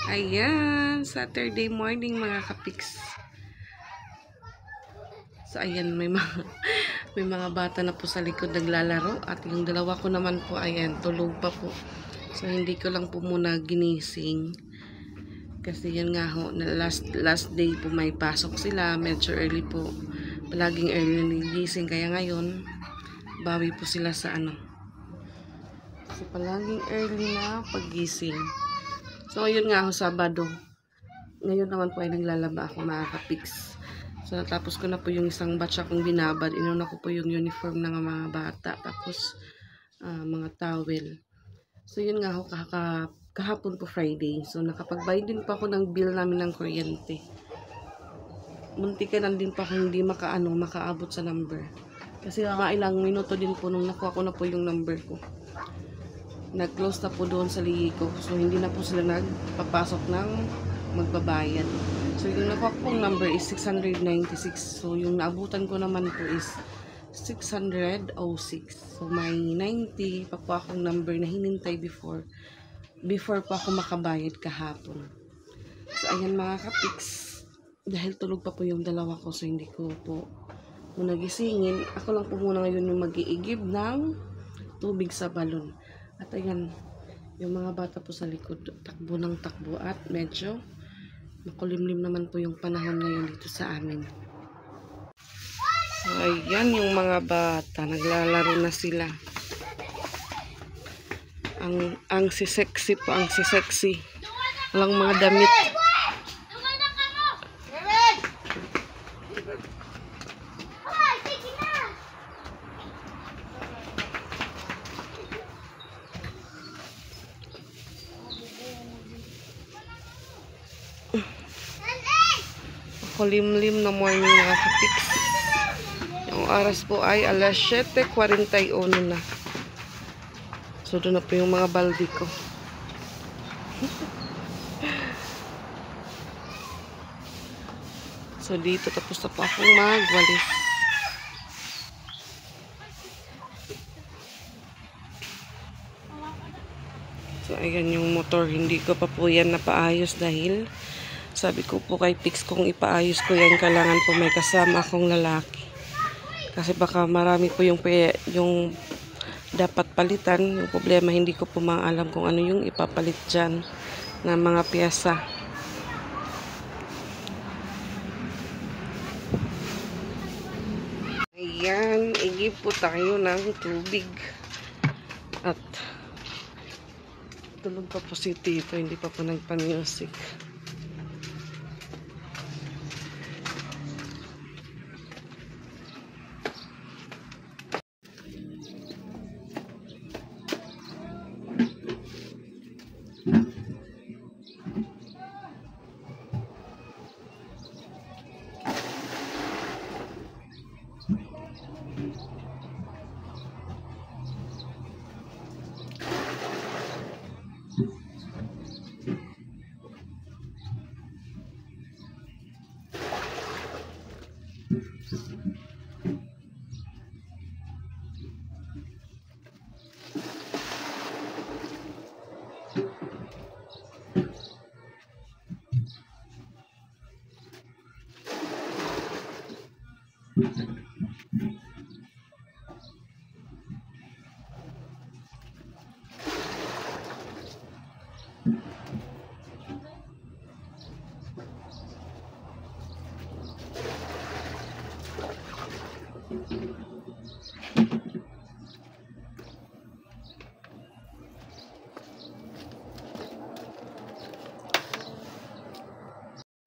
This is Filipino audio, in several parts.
Ayan, Saturday morning mga kapiks. So ayan, may mga bata na po sa likod naglalaro at yung dalawa ko naman po ayan, tulog pa po. So hindi ko lang po muna ginising. Kasi yan nga ho, na last day po may pasok sila, medyo early po. Palaging early nagigising kaya ngayon bawi po sila sa ano. So palaging early na paggising. So, ayun nga ako, Sabado. Ngayon naman po ay naglalaba ako, mga kapiks. So, natapos ko na po yung isang batch akong binabad. Inuna ko po yung uniform ng mga bata. Tapos, mga towel. So, yun nga ako, kahapon po Friday. So, nakapagbayad din po ako ng bill namin ng kuryente. Muntikan din po ako hindi makaabot sa number. Kasi mga ilang minuto din po nung nakuha ko na po yung number ko. Nag-close na po doon sa Ligo. So, hindi na po sila nagpapasok ng magbabayad. So, yung nakuha kong number is 696. So, yung naabutan ko naman po is 606. So, may 90 pa po akong number na hinintay before pa ako makabayad kahapon. So, ayan mga kapiks. Dahil tulog pa po yung dalawa ko, so hindi ko po muna gisingin. Ako lang po muna ngayon yung mag-iigib ng tubig sa balon. At ayan, yung mga bata po sa likod, takbo ng takbo at medyo makulimlim naman po yung panahon ngayon dito sa amin. So, ayan yung mga bata, naglalaro na sila. Ang sexy po, ang sexy. Walang mga damit. Kulimlim na morning mga kapiks. Yung oras po ay alas 7:41 na. So doon na po yung mga baldi ko. So dito tapos na po akong magwalis. So ayan yung motor, hindi ko pa po yan napaayos dahil sabi ko po kay Pix kung ipaayos ko yan, kailangan po may kasama akong lalaki. Kasi baka marami po yung dapat palitan. Yung problema, hindi ko po maalam kung ano yung ipapalit dyan na mga piyesa. Ayan, igib po tayo ng tubig. At tulog pa po si Tito, hindi pa po nagpa-music.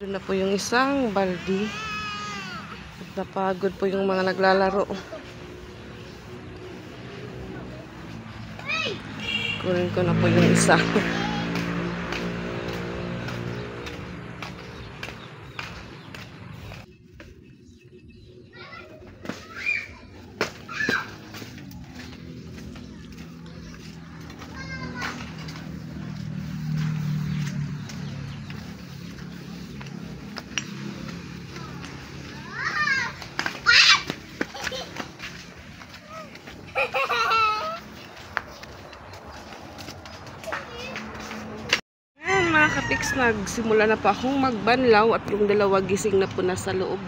Doon na po yung isang baldi. At napagod po yung mga naglalaro. Kunin ko na po yung isa. kapiks, nagsimula na po akong magbanlaw at yung dalawa gising na po nasa loob.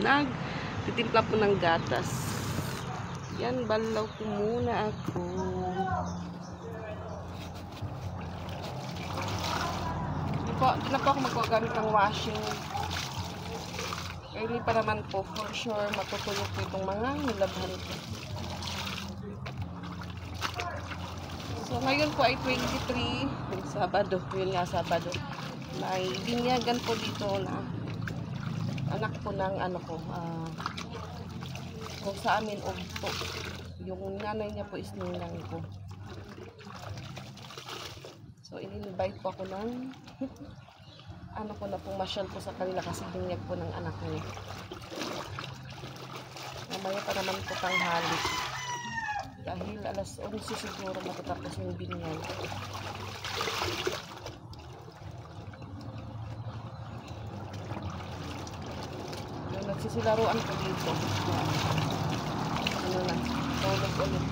Titimpla po ng gatas. Yan, banlaw ko muna ako. Di na po ako magagamit ng washing. Early pa naman po, for sure matutulog po itong mga nilabhan ko. So ngayon po ay 23, Sabado, yun nga Sabado. May binyagan po dito na anak po ng kung sa amin po. Yung nanay niya po is ninang ko. So in-invite po ako ng ko na pong masyal po sa kanila kasi binyag po ng anak niya. Mamaya pa naman po tanghali. Dahil alas 11 siguro matatapos yung binyag. Yung nagsisilaruan ko dito. Tulog ulit.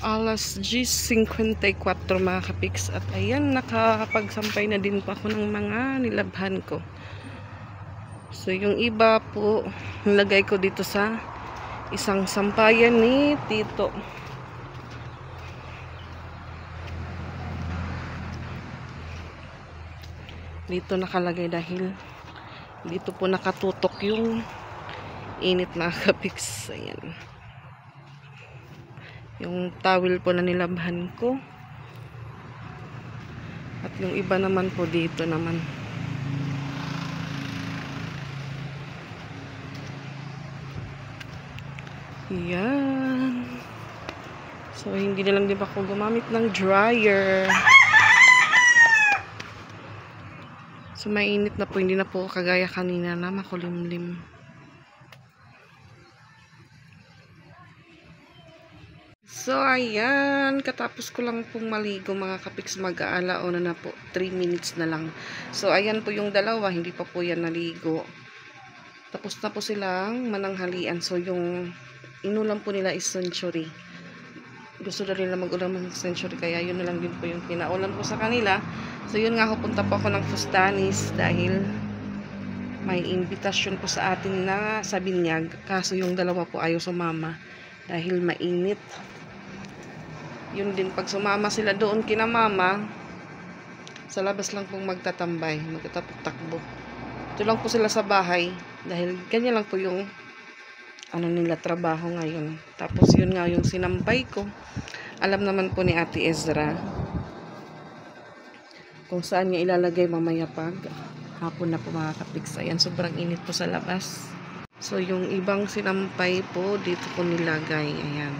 Alas 10:54 mga kapiks, at ayan, nakakapagsampay na din pa ako ng mga nilabhan ko. So yung iba po nilagay ko dito sa isang sampayan ni Tito. Dito nakalagay dahil dito po nakatutok yung init mga kapiks. Ayan, yung towel po na nilabhan ko. At yung iba naman po dito naman. Yan. So hindi na lang din ako gumamit ng dryer. So mainit na po, hindi na po kagaya kanina na makulimlim. So ayan, katapos ko lang pong maligo mga kapiks, mag-aalauna na po, 3 minutes na lang. So ayan po yung dalawa, hindi pa po yan naligo. Tapos na po silang mananghalian. So yung inulam po nila is century. Gusto na nila mag-ulam ng century, kaya yun na lang din po yung pinaulam ko sa kanila. So yun nga, pupunta po ako ng Fustanis dahil may invitation po sa atin na sa binyag. Kaso yung dalawa po ayaw sumama dahil mainit. Yun din, pag sumama sila doon kina mama, sa labas lang pong magtatambay, magtatapok-takbo. Ito lang po sila sa bahay dahil ganyan lang po yung nila trabaho ngayon. Tapos yun nga yung sinampay ko. Alam naman po ni Ate Ezra kung saan niya ilalagay mamaya pag hapon na po mga kapiks. Ayan, sobrang init po sa labas. So yung ibang sinampay po dito ko nilagay. Ayan,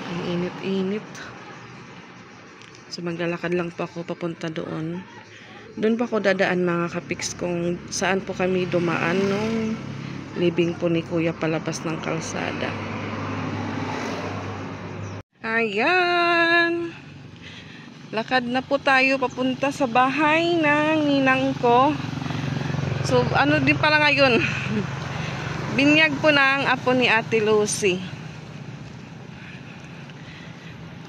ang init-init. So maglalakad lang po ako papunta doon. Doon pa ako dadaan mga kapiks kung saan po kami dumaan nung living po ni Kuya palabas ng kalsada. Ayan. Lakad na po tayo papunta sa bahay ng ninang ko. So, ano din pala ngayon? Binyag po ng apo ni Ate Lucy.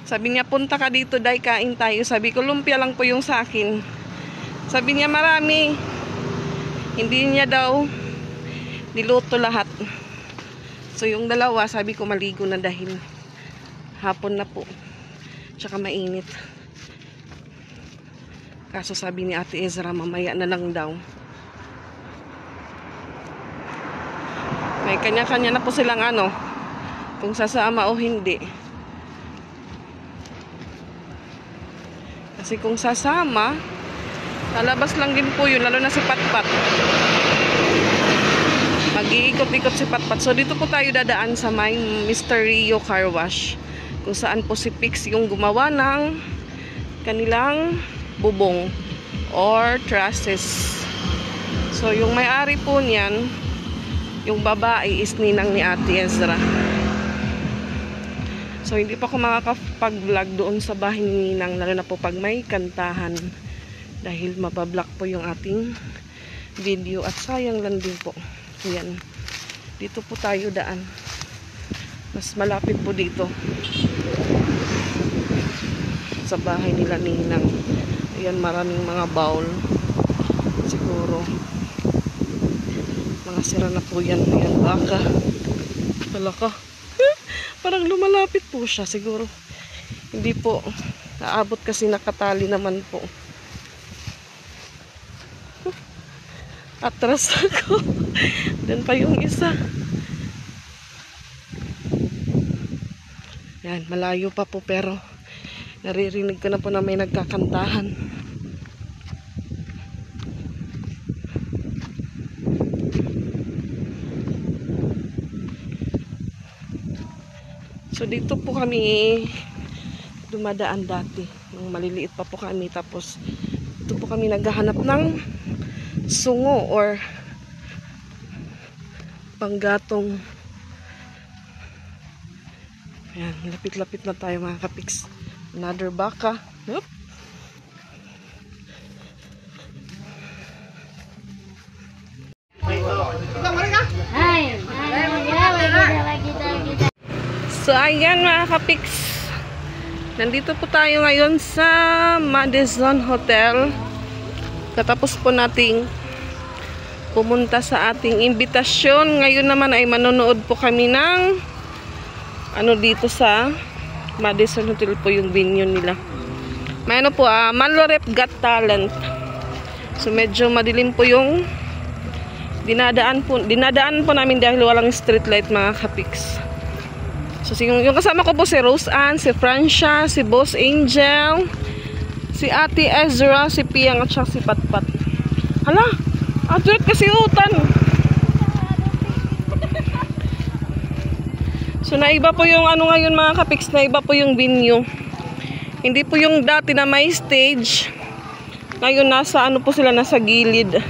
Sabi niya, punta ka dito, day, kain tayo. Sabi ko, lumpia lang po yung sa akin. Sabi niya, marami. Hindi niya daw niluto lahat. So, yung dalawa, sabi ko, maligo na dahil hapon na po. Tsaka mainit. Kaso sabi ni Ate Ezra, mamaya na lang daw. May kanya-kanya na po silang ano, kung sasama o hindi. Kasi kung sasama, lalabas lang din po yun, lalo na si Patpat. Mag-iikot-ikot si Patpat. So dito po tayo dadaan sa may Mr. Rio Car Wash, kung saan po si Pix yung gumawa ng kanilang bubong or trusses. So yung may-ari po niyan, yung babae is ninang ni Ate Ezra. So, hindi pa ako makakapag-vlog doon sa bahay ni ninang, lalo na po pag may kantahan. Dahil mabablock po yung ating video at sayang lang din po. Ayan. Dito po tayo daan. Mas malapit po dito. Sa bahay nila ninang. Ayan, maraming mga bowl. Siguro. Mga sira na po yan. Ayan, baka. Talaka. Parang lumalapit po siya. Siguro hindi po naabot kasi nakatali naman po. Atras ako. Doon pa yung isa. Yan, malayo pa po pero naririnig ko na po na may nagkakantahan. So dito po kami dumadaan dati. Nung maliliit pa po kami. Tapos dito po kami naghahanap ng sungo or panggatong. Ayan, lapit-lapit na tayo mga kapiks. Another baka. Yup. So ayan mga kapiks, nandito po tayo ngayon sa Madison Hotel. Katapos po nating pumunta sa ating imbitasyon. Ngayon naman ay manonood po kami ng ano dito sa Madison Hotel po yung venue nila. May ano po, Manlorep Got Talent. So medyo madilim po yung dinadaan po namin dahil walang street light mga kapiks. So yung kasama ko po si Rose Ann, si Francia, si Boss Angel, si Ate Ezra, si Piang at saka si Patpat. Hala, atlet kasi utan. So naiba po yung ano ngayon mga kapiks, naiba po yung venue. Hindi po yung dati na may stage. Ngayon nasa ano po sila, nasa gilid.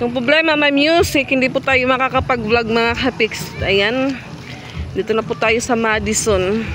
Yung problema may music, hindi po tayo makakapag-vlog mga kapiks. Ayan. Dito na po tayo sa Madison.